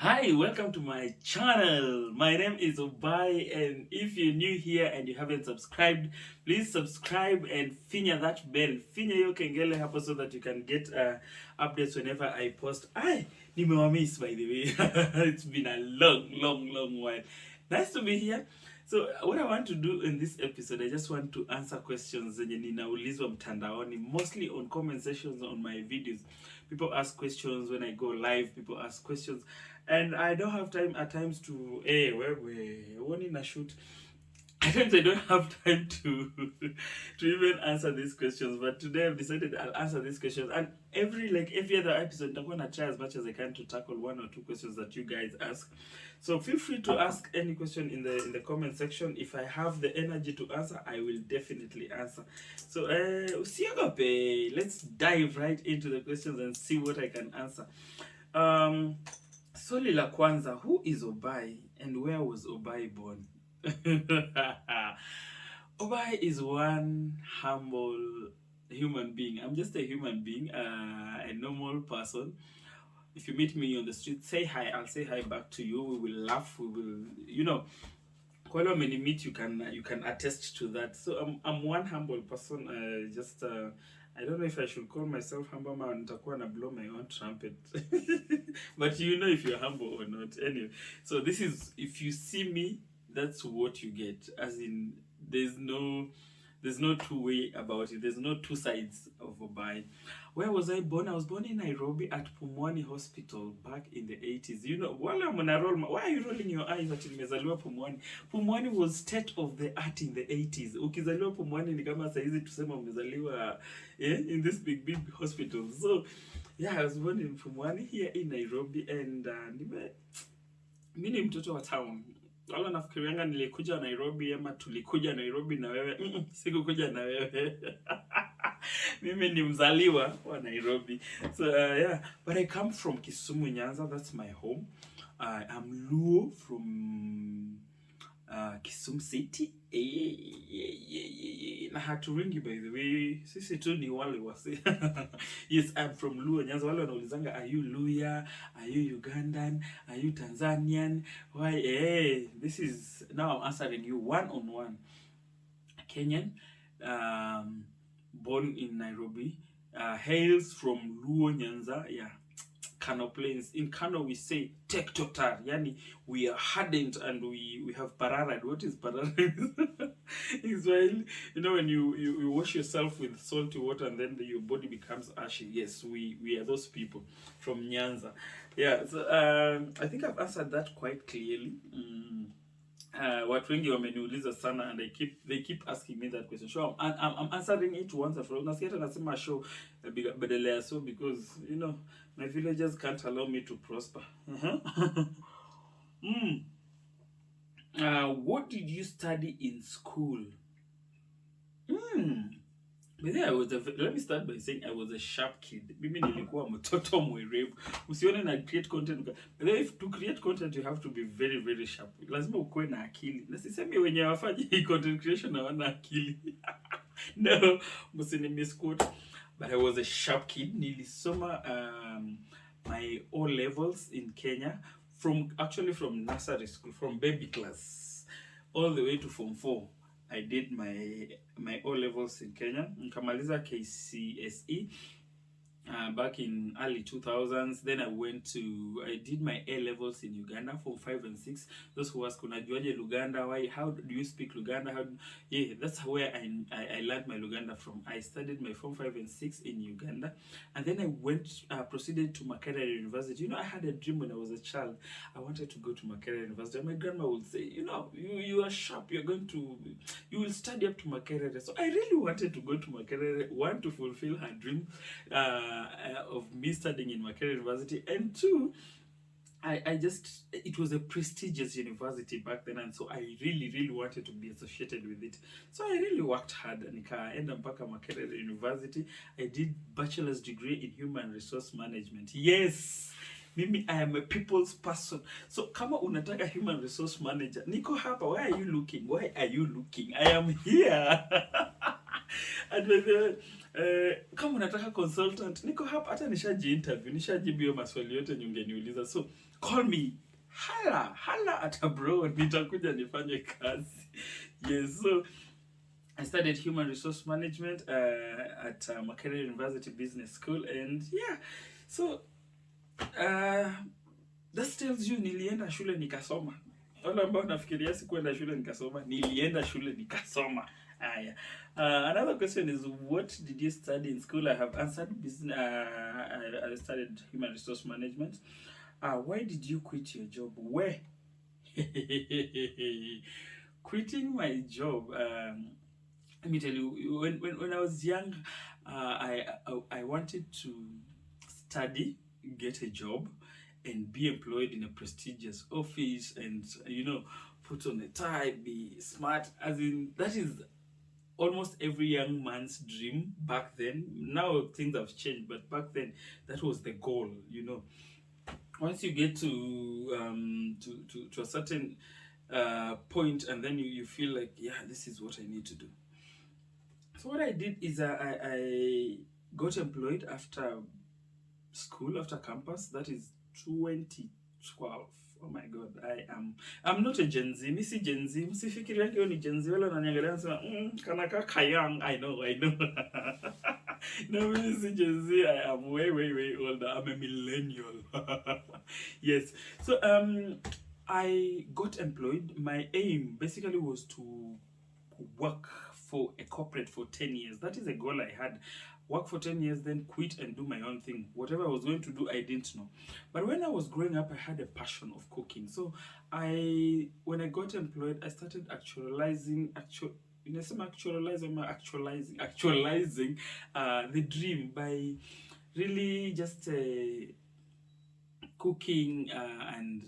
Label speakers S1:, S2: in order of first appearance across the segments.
S1: Hi, welcome to my channel. My name is Obai, and if you're new here and you haven't subscribed, please subscribe and finya that bell. Finya hiyo kengele hapo so that you can get updates whenever I post. Nimewamiss by the way. It's been a long while. Nice to be here. So what I want to do in this episode, I just want to answer questions zenye ninaulizwa mtandaoni, mostly on comment sections on my videos. People ask questions when I go live. People ask questions, and I don't have time at times to. Hey, where we na shoot. At times I don't have time to to even answer these questions. But today I've decided I'll answer these questions. And every other episode, I'm gonna try as much as I can to tackle one or two questions that you guys ask. So feel free to ask any question in the comment section. If I have the energy to answer, I will definitely answer. So usiogope. Let's dive right into the questions and see what I can answer. Swali la kwanza, who is Obai and where was Obai born? Obai is one humble human being. I'm just a human being, a normal person. If you meet me on the street, say hi. I'll say hi back to you. We will laugh. We will, kwa wale wamenimit, you can attest to that. So I'm one humble person. I don't know if I should call myself humble, ama nitakuwa na blow my own trumpet. But you know if you're humble or not. Anyway, so this is, if you see me, that's what you get. As in, there's no two way about it. There's no two sides of Obai. Where was I born? I was born in Nairobi at Pumwani Hospital back in the 80s. You know, why are you rolling your eyes at nimezaliwa Pumwani? Pumwani was state of the art in the 80s. Ukizaliwa Pumwani ni kama saizi tusema umezaliwa in this big hospital. So, yeah, I was born in Pumwani here in Nairobi, and mimi ni mtoto wa town. Wala nafikirianga nilikuja Nairobi ama tulikuja Nairobi na wewe. Sikukuja na wewe. Mimi ni mzaliwa wa Nairobi. So yeah, but I come from Kisumu, Nyanza. That's my home. I'm Luo from Kisumu City. Na haturingi by the way. Sisi tu ni wale wase. Yes, I'm from Luo, Nyanza. Wale wanaulizanga, are you Luya? Are you Ugandan? Are you Tanzanian? Why? This is, now I'm answering you one on one. Kenyan, born in Nairobi, hails from Luo, Nyanza. Yeah, Kano Plains. In Kano we say tek totar, yani we are hardened and we have pararad. What is pararad? Israel, when you wash yourself with salty water and then your body becomes ashy. Yes, we are those people from Nyanza. Yeah, so I think I've answered that quite clearly. Watu wengi wameniuliza sana, and they keep asking me that question. So I'm answering it once and for all. Nasikia hata nasema show badala ya so, because my villagers can't allow me to prosper. What did you study in school? Let me start by saying I was a sharp kid. Mimi nilikuwa mtoto mwerevu. Usione na create content. But if to create content you have to be very sharp. Lazima ukuwe na akili. Na sisemi wenye wafanyi content creation hawana akili. No, msini misquote. But I was a sharp kid. Nilisoma my O levels in Kenya from nursery school, from baby class all the way to form 4. I did my O levels in Kenya. Nikamaliza KCSE back in early 2000s. Then I did my A levels in Uganda, form 5 and 6. Those who ask, unajuaje Luganda? Why? How do you speak Luganda? Yeah, that's where I learned my Luganda from. I studied my form 5 and 6 in Uganda, and then I proceeded to Makerere University. I had a dream when I was a child. I wanted to go to Makerere University. And my grandma would say, you are sharp. You will study up to Makerere. So I really wanted to go to Makerere. One, to fulfill her dream. Of me studying in Makerere University, and two, it was a prestigious university back then, and so I really wanted to be associated with it. So I really worked hard, and nikaenda mpaka Makerere University. I did bachelor's degree in human resource management. Yes, mimi I am a people's person. So kama unataka human resource manager, niko hapa. Why are you looking? I am here. And by the way, kama unataka consultant, niko hapa, hata nishaji interview, nishajibu hiyo maswali yote nyungeniuliza. So call me, hala at abroad, nitakuja nifanye kazi. Yes, so I studied human resource management at Makerere University Business School, and yeah, so that tells you nilienda shule nikasoma. Wale ambao nafikiria sikuenda shule nikasoma, nilienda shule nikasoma. Aya. Another question is, what did you study in school? I have answered business. I studied human resource management. Why did you quit your job? Where? Quitting my job. Let me tell you, when I was young, I wanted to study, get a job, and be employed in a prestigious office, and put on a tie, be smart. As in, that is almost every young man's dream back then. Now things have changed, but back then that was the goal. Once you get to a certain point, and then you feel like, yeah, this is what I need to do. So what I did is I got employed after school, after campus. That is 2012. Oh my god, I'm not a Gen Z. Misi Gen Z. Msifikiri yake ni Gen Z. Wala naniangalia nasema kanaka kayang. I know. No, Misi Gen Z. I am way older. I'm a millennial. Yes. So I got employed. My aim basically was to work for a corporate for 10 years. That is a goal I had. Work for 10 years, then quit and do my own thing. Whatever I was going to do, I didn't know. But when I was growing up, I had a passion of cooking. So when I got employed, I started actualizing the dream by really just cooking and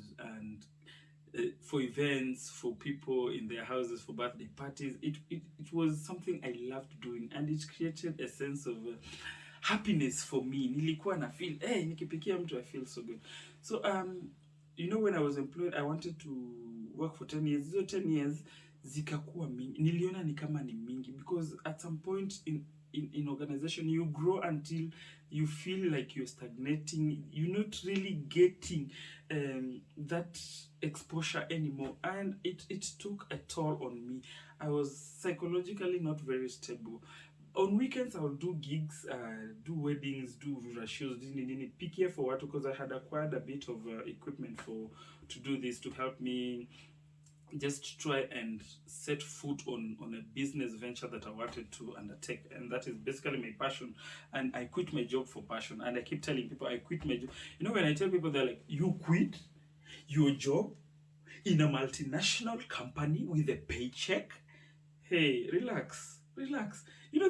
S1: for events, for people in their houses, for birthday parties. It was something I loved doing, and it created a sense of happiness for me. Nilikuwa na feel, nikipikia mtu, I feel so good. So when I was employed, I wanted to work for 10 years. So 10 years zikakuwa mingi. Niliona ni kama ni mingi, because at some point in organization, you grow until you feel like you're stagnating. You're not really getting that exposure anymore, and it took a toll on me. I was psychologically not very stable. On weekends, I would do gigs, do weddings, do shows, pick here for what, because I had acquired a bit of equipment to do this, to help me just try and set foot on a business venture that I wanted to undertake, and that is basically my passion. And I quit my job for passion, and I keep telling people I quit my job. When I tell people, they're like, you quit your job in a multinational company with a paycheck? Hey, relax.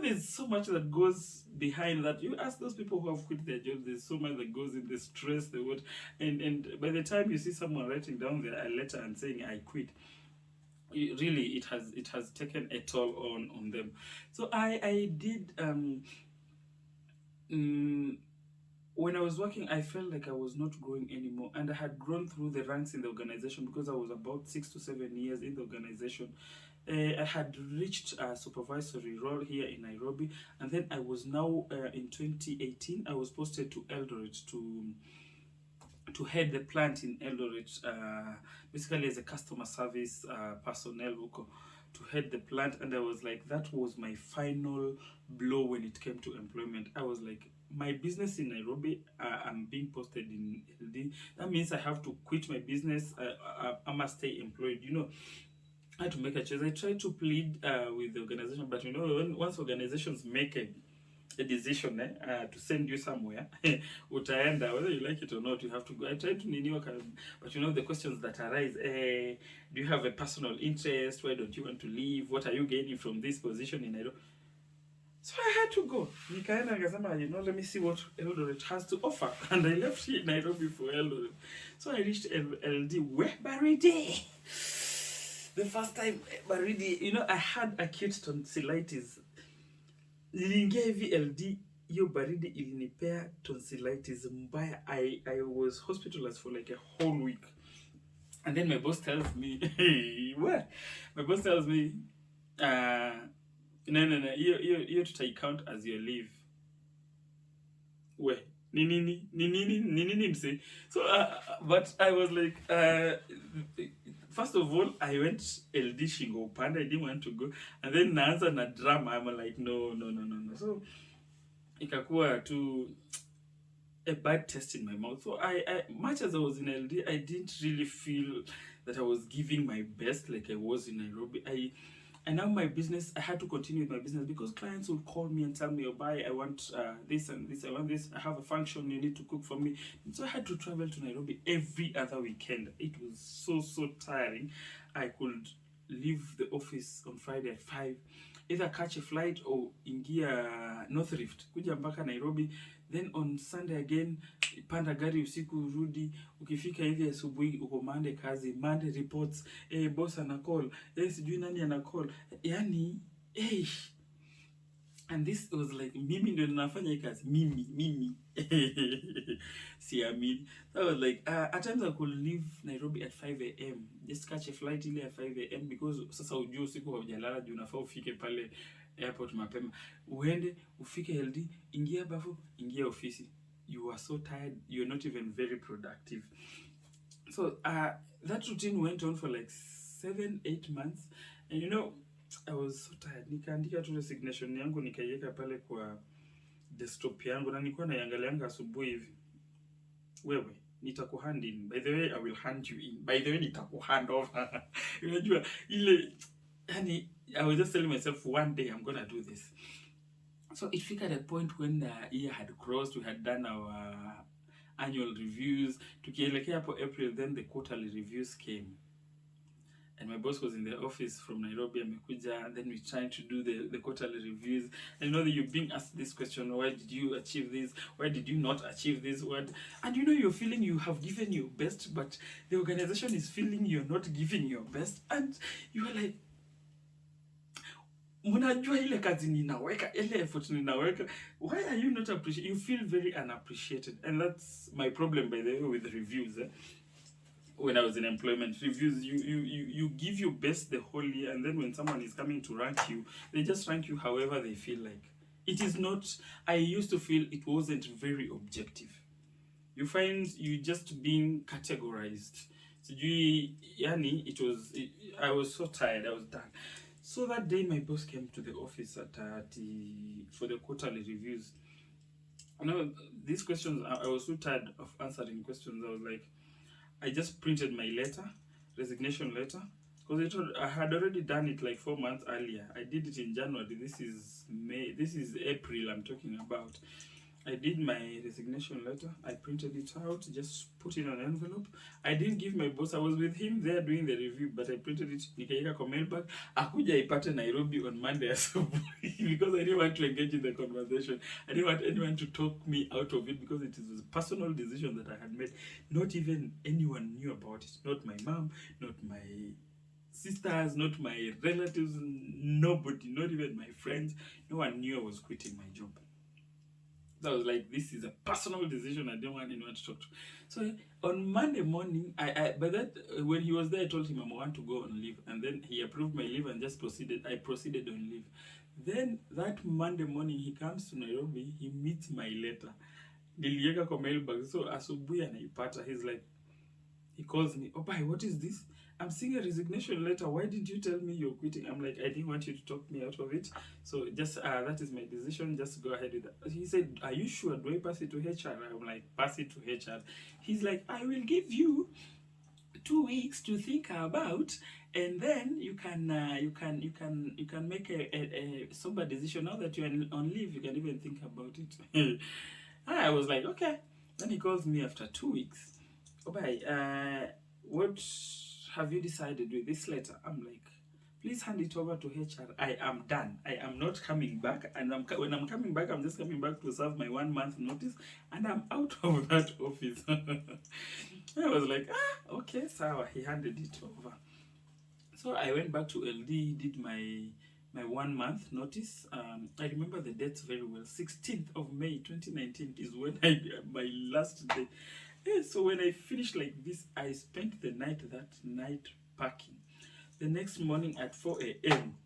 S1: There's so much that goes behind that. You ask those people who have quit their jobs, there's so much that goes in the stress, the what, and by the time you see someone writing down a letter and saying I quit, it has taken a toll on them. So I did when I was working, I felt like I was not growing anymore, and I had grown through the ranks in the organization, because I was about 6 to 7 years in the organization. I had reached a supervisory role here in Nairobi, and then I was now in 2018 I was posted to Eldoret to head the plant in Eldoret, basically as a customer service personnel to head the plant. And I was like, that was my final blow when it came to employment. I was like, my business in Nairobi, I'm being posted in LD. That means I have to quit my business. I must stay employed. I had to make a choice. I tried to plead with the organization, but once organizations make a decision to send you somewhere, utaenda, whether you like it or not, you have to go. I tried to but the questions that arise, do you have a personal interest? Why don't you want to leave? What are you gaining from this position in Nairobi? So I had to go. Nikaenda nikasema, let me see what Eldoret has to offer. And I left here in Nairobi for Eldoret. So I reached LD. Where baridi? The first time baridi, I had acute tonsillitis. Niliingia hivi LD, hiyo baridi ilinipea tonsillitis mbaya. I was hospitalized for like a whole week. And then my boss tells me, what? My boss tells me, No. You to count as your leave. Where? Ni nini mse. So, but I was like, first of all, I went LD Shingo Panda. I didn't want to go, and then naanza na drama. I'm like, no. So ikakuwa to a bad taste in my mouth. So I much as I was in LD, I didn't really feel that I was giving my best like I was in Nairobi. And now my business, I had to continue with my business because clients would call me and tell me, oh, bye, I want this and this, I want this, I have a function, you need to cook for me. And so I had to travel to Nairobi every other weekend. It was so tiring. I could leave the office on Friday at 5, either catch a flight or ingia North Rift, kuja mpaka Nairobi. Then on Sunday again, panda gari usiku rudi, ukifika hivi asubuhi uko Monday kazi, Monday reports, boss ana call, sijui nani ana call. Yani, and this was like, mimi ndio ninafanya hii kazi, mimi. Siamini. So I was like, at times I could leave Nairobi at 5 a.m. Just catch a flight ile at 5 a.m. because sasa ujue usiku haujalala juu unafaa ufike pale airport mapema. Uende, ufike LD, ingia bafu, ingia ofisi. You are so tired, you're not even very productive. So that routine went on for like 7-8 months. And you know, I was so tired. Nikaandika tu resignation yangu, nikaiweka pale kwa desktop yangu na nilikuwa naiangalianga asubuhi hivi. Wewe, nitakuhand in. By the way, I will hand you in. By the way, nitakuhand over. Unajua ile, yani, I was just telling myself one day I'm gonna do this. So it figured at a point when the year had crossed, we had done our annual reviews. Tukielekea hapo April, then the quarterly reviews came. And my boss was in the office from Nairobi, amekuja, and then we tried to do the quarterly reviews. And you know that you're being asked this question, why did you achieve this? Why did you not achieve this? What? And you know you're feeling you have given your best, but the organization is feeling you're not giving your best. And you are like, mnajua ile kazi ninaweka, ile effort ninaweka, why are you not appreciated? You feel very unappreciated. And that's my problem, by the way, with the reviews. When I was in employment reviews, you give your best the whole year, and then when someone is coming to rank you, they just rank you however they feel like. It is not, I used to feel it wasn't very objective. You find you just being categorized. I was so tired, I was done. So that day my boss came to the office for the quarterly reviews. These questions, I was so tired of answering questions. I was like, I just printed my resignation letter, because I had already done it like 4 months earlier. I did it in January. This is April I'm talking about. I did my resignation letter. I printed it out, just put it in an envelope. I didn't give my boss. I was with him there doing the review, but I printed it. Nikaweka kwa mailbag. Akuja ipate Nairobi on Monday because I didn't want to engage in the conversation. I didn't want anyone to talk me out of it because it was a personal decision that I had made. Not even anyone knew about it. Not my mom, not my sisters, not my relatives, nobody, not even my friends. No one knew I was quitting my job. So I was like, this is a personal decision. I didn't want anyone to talk to. So on Monday morning, when he was there, I told him I want to go on leave. And then he approved my leave and just proceeded. I proceeded on leave. Then that Monday morning, he comes to Nairobi. He meets my letter. Niliweka kwa mailbag. So asubuhi anaipata. He's like, he calls me, oh, bye, what is this? I'm seeing a resignation letter. Why didn't you tell me you're quitting? I'm like, I didn't want you to talk me out of it. So just, that is my decision. Just go ahead with that. He said, are you sure? Do I pass it to HR? I'm like, pass it to HR. He's like, I will give you 2 weeks to think about, and then you can make a sober decision. Now that you're on leave, you can even think about it. I was like, okay. Then he calls me after 2 weeks. Oh, bye. What have you decided with this letter? I'm like, please hand it over to HR. I am done. I am not coming back. And when I'm coming back, I'm just coming back to serve my 1 month notice. And I'm out of that office. I was like, okay, so he handed it over. So I went back to LD, did my 1 month notice. I remember the dates very well. 16th of May 2019 is when my last day. Yeah, so when I finished like this, I spent that night packing. The next morning at 4 a.m.,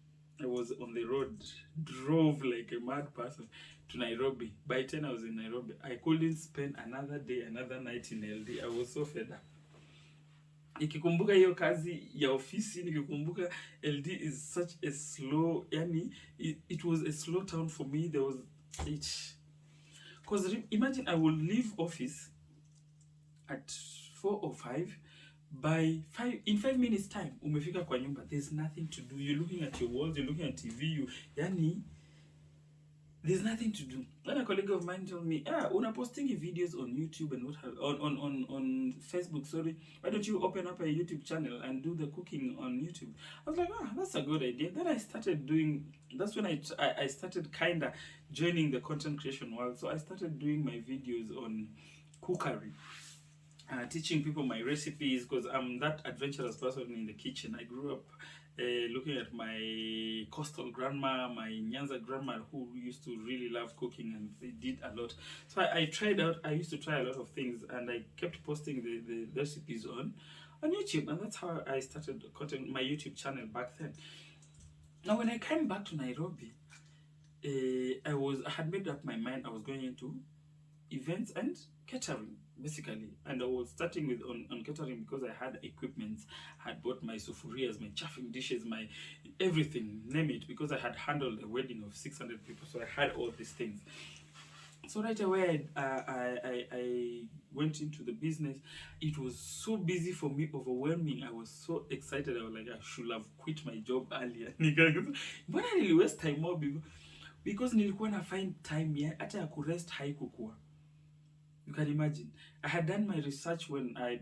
S1: I was on the road, drove like a mad person to Nairobi. By 10 I was in Nairobi. I couldn't spend another day, another night in LD. I was so fed up. Nikikumbuka hiyo kazi ya ofisi, nikikumbuka LD is such a slow, yani it was a slow town for me. There was it, because imagine I will leave office at 4 or 5. By 5 minutes time umefika kwa nyumba. There's nothing to do. You're looking at your walls, you're looking at TV, yani there's nothing to do. Then a colleague of mine told me, una posting videos on YouTube and what have, on Facebook, sorry. Why don't you open up a YouTube channel and do the cooking on YouTube? I was like, that's a good idea. Then I started doing, that's when I started kind of joining the content creation world. So I started doing my videos on cookery. Teaching people my recipes, because I'm that adventurous person in the kitchen. I grew up looking at my coastal grandma, my Nyanza grandma, who used to really love cooking, and they did a lot. So I tried out, I used to try a lot of things, and I kept posting the recipes on YouTube, and that's how I started my YouTube channel back then. Now when I came back to Nairobi, I had made up my mind I was going into events and catering, basically. And I was starting with on catering because I had equipment. I had bought my sufurias, my chafing dishes, my everything, name it, because I had handled a wedding of 600 people. So I had all these things. So right away, I went into the business. It was so busy for me, overwhelming. I was so excited. I was like, I should have quit my job earlier. But I really waste time more because nilikuwa na find time ya hata ya kurest haikukuwa. You can imagine. I had done my research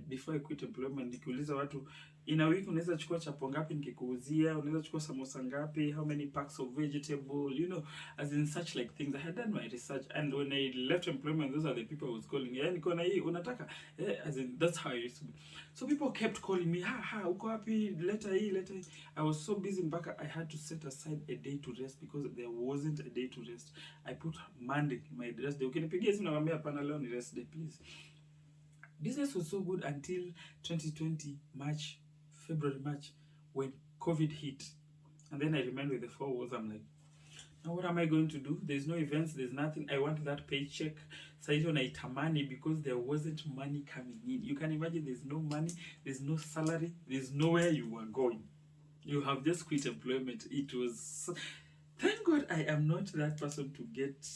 S1: before I quit employment. Nikiuliza watu, in a week unaweza chukua chapo ngapi nikikuuzia, unaweza chukua samosa ngapi, how many packs of vegetable, as in such like things. I had done my research, and when I left employment, those are the people I was calling. Yeah, niko na hii unataka, as in that's how I used to be. So people kept calling me, uko wapi, leta hii. I was so busy mpaka I had to set aside a day to rest, because there wasn't a day to rest. I put Monday my rest day. Ukinipigia simu nakwambia hapana, leo ni rest day please. Business was so good until 2020 February, March, when COVID hit. And then I remained with the 4 walls. I'm like, now what am I going to do? There's no events, there's nothing. I want that paycheck. Saizo naitamani, because there wasn't money coming in. You can imagine, there's no money, there's no salary, there's nowhere you are going. You have just quit employment. It was... Thank God I am not that person to get...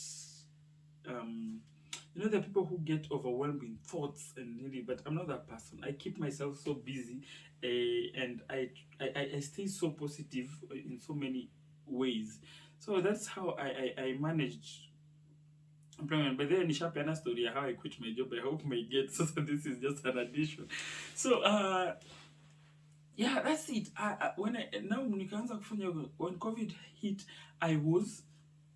S1: there are people who get overwhelmed in thoughts and really, but I'm not that person. I keep myself so busy, and I stay so positive in so many ways. So that's how I managed employment. But then nishapeana story how I quit my job. I hope my get so this is just an addition. So yeah, that's it. When COVID hit, I was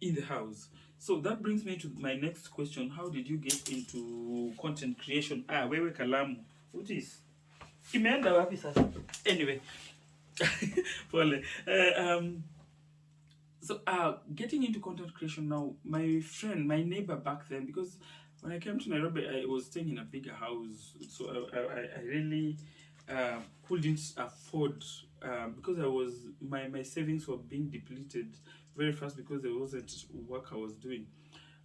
S1: in the house. So that brings me to my next question. How did you get into content creation? Wewe kalamu. What is? Imeenda wapi sasa? Anyway. Pole. So getting into content creation now, my neighbor back then, because when I came to Nairobi, I was staying in a bigger house. So I really couldn't afford, because my savings were being depleted very fast, because there wasn't work I was doing.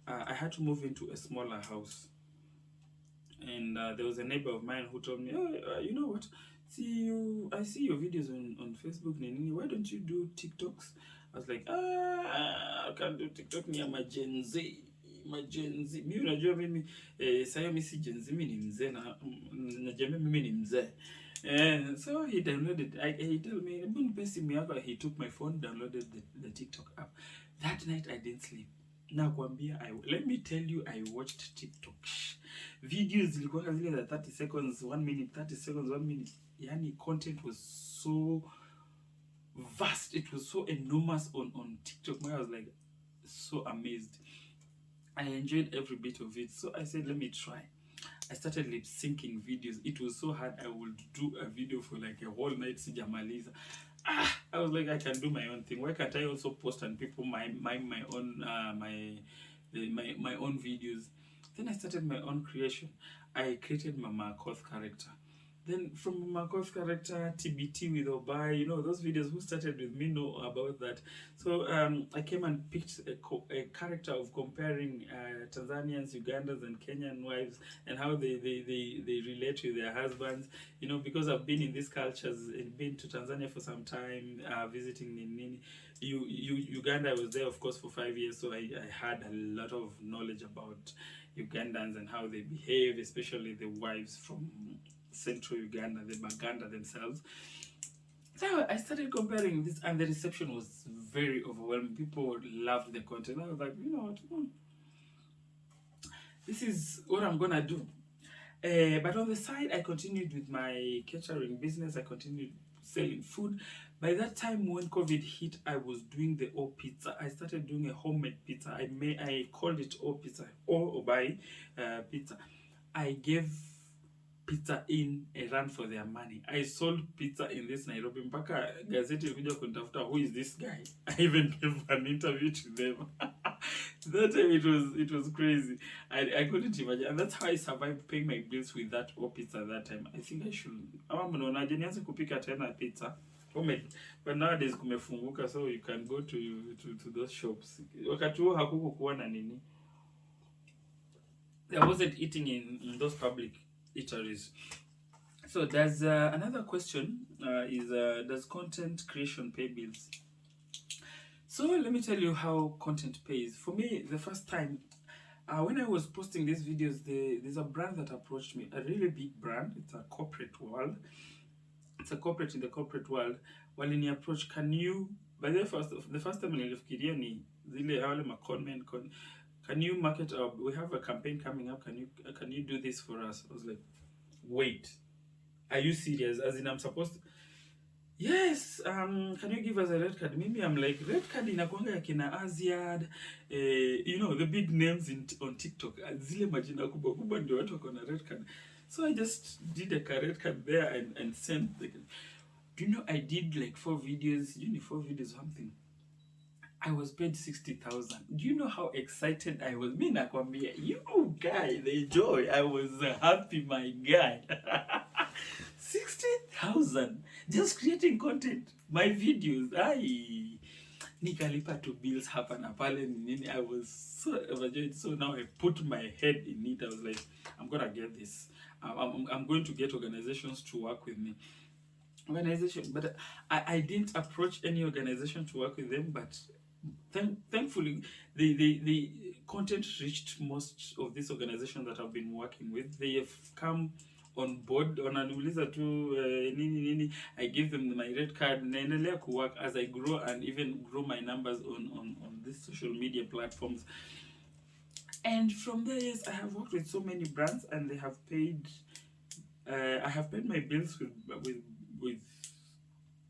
S1: I had to move into a smaller house, and there was a neighbor of mine who told me, you know what, I see your videos on Facebook, why don't you do TikToks? I was like, I can't do TikTok, ni ama Gen Z. Mimi unajua mimi sayo mimi si Gen Z, mimi ni mzee, na najua mimi ni mzee. So he downloaded, he told me, he took my phone, downloaded the TikTok app. That night I didn't sleep. Let me tell you, I watched TikTok. Videos zilikuwa zile za 30 seconds, 1 minute, 30 seconds, 1 minute. Yani content was so vast. It was so enormous on TikTok. I was like so amazed. I enjoyed every bit of it. So I said, let me try. I started lip syncing videos. It was so hard. I would do a video for like a whole night. Sijamaliza. I was like, I can do my own thing. Why can't I also post on people my own my own videos? Then I started my own creation. I created Mama Koth character. Then from Markov character, TBT with Obai, you know, those videos who started with me know about that. So I came and picked a character of comparing Tanzanians, Ugandans, and Kenyan wives and how they relate with their husbands. You know, because I've been in these cultures and been to Tanzania for some time, visiting Nini. Uganda, I was there, of course, for 5 years, so I had a lot of knowledge about Ugandans and how they behave, especially the wives from central Uganda, the Baganda themselves. So I started comparing this, and the reception was very overwhelming. People loved the content. I was like, you know what? This is what I'm gonna do. But on the side, I continued with my catering business. I continued selling food. By that time, when COVID hit, I was doing the O pizza. I started doing a homemade pizza. I called it O pizza or Obai pizza. I gave pizza in a run for their money. I sold pizza in this Nairobi. Mpaka gazeti ilikuja kunitafuta, who is this guy? I even gave an interview to them. That time it was crazy. I couldn't imagine, and that's how I survived paying my bills with that O pizza that time. I think I should. Ama mnaonaje nianze kupika tena pizza homemade, but nowadays kumefunguka, so you can go to those shops. Wakati huo hakukuwa na nini. I wasn't eating in those public eateries. So there's another question is does content creation pay bills? So let me tell you how content pays. For me, the first time when I was posting these videos, there's a brand that approached me, a really big brand. It's a corporate world. It's a corporate in the corporate world. Walini approach, can you, by the first time nilifikiria ni zile wale maconmen, can you market we have a campaign coming up, can you do this for us? I was like, wait, are you serious? As in, I'm supposed to, yes, can you give us a red card? Maybe I'm like, red card inakuanga ya kina Aziad, you know, the big names on TikTok, zile majina kubwa kubwa ndio watu wako na red card. So I just did a red card there and sent the, do you know, I did like 4 videos, 4 videos something. I was paid 60,000. Do you know how excited I was? Me nakwambia, you guy, the joy. I was happy, my guy. 60,000 just creating content, my videos. Nikalipa 2 bills hapa na pale nini. I was so overjoyed. So now I put my head in it. I was like, I'm gonna get this. I'm going to get organizations to work with me. But I didn't approach any organization to work with them, but thankfully the content reached most of these organizations that I've been working with. They have come on board. Wananiuliza tu nini. I give them my red card. Naendelea kuwork as I grow and even grow my numbers on these social media platforms. And from there, yes, I have worked with so many brands, and they have paid. I have paid my bills with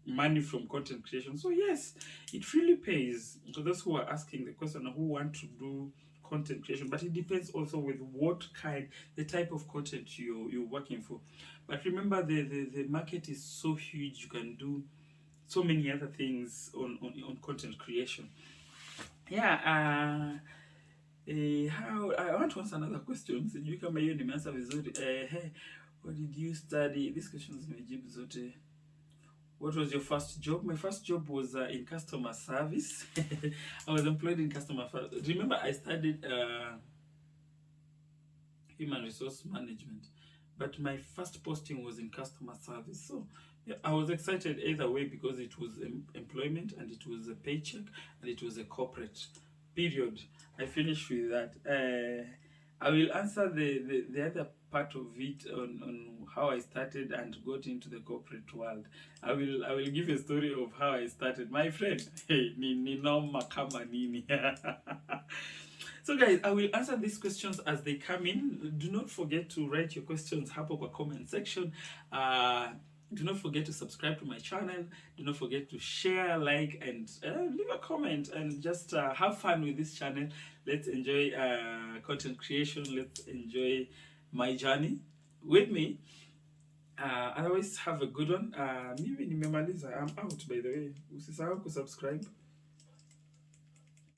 S1: money from content creation. So yes, it really pays. So those who are asking the question, who want to do content creation, but it depends also with what kind, the type of content you're working for. But remember, the market is so huge. You can do so many other things on content creation. Yeah. How I want to answer another question. Sijui kama hiyo nimeanza vizuri. Hey, what did you study? These questions nimejibu zote. What was your first job? My first job was in customer service. I was employed in customer service. Remember, I studied human resource management, but my first posting was in customer service. So yeah, I was excited either way because it was employment, and it was a paycheck, and it was a corporate period. I finished with that. I will answer the other part of it on how I started and got into the corporate world. I will give a story of how I started. My friend, hey, ni noma kama nini. So guys, I will answer these questions as they come in. Do not forget to write your questions hapo kwa comment section. Do not forget to subscribe to my channel. Do not forget to share, like, and leave a comment, and just have fun with this channel. Let's enjoy content creation. Let's enjoy my journey with me. Otherwise, have a good one. Mimi nimemaliza. I'm out, by the way. Usisahau kusubscribe.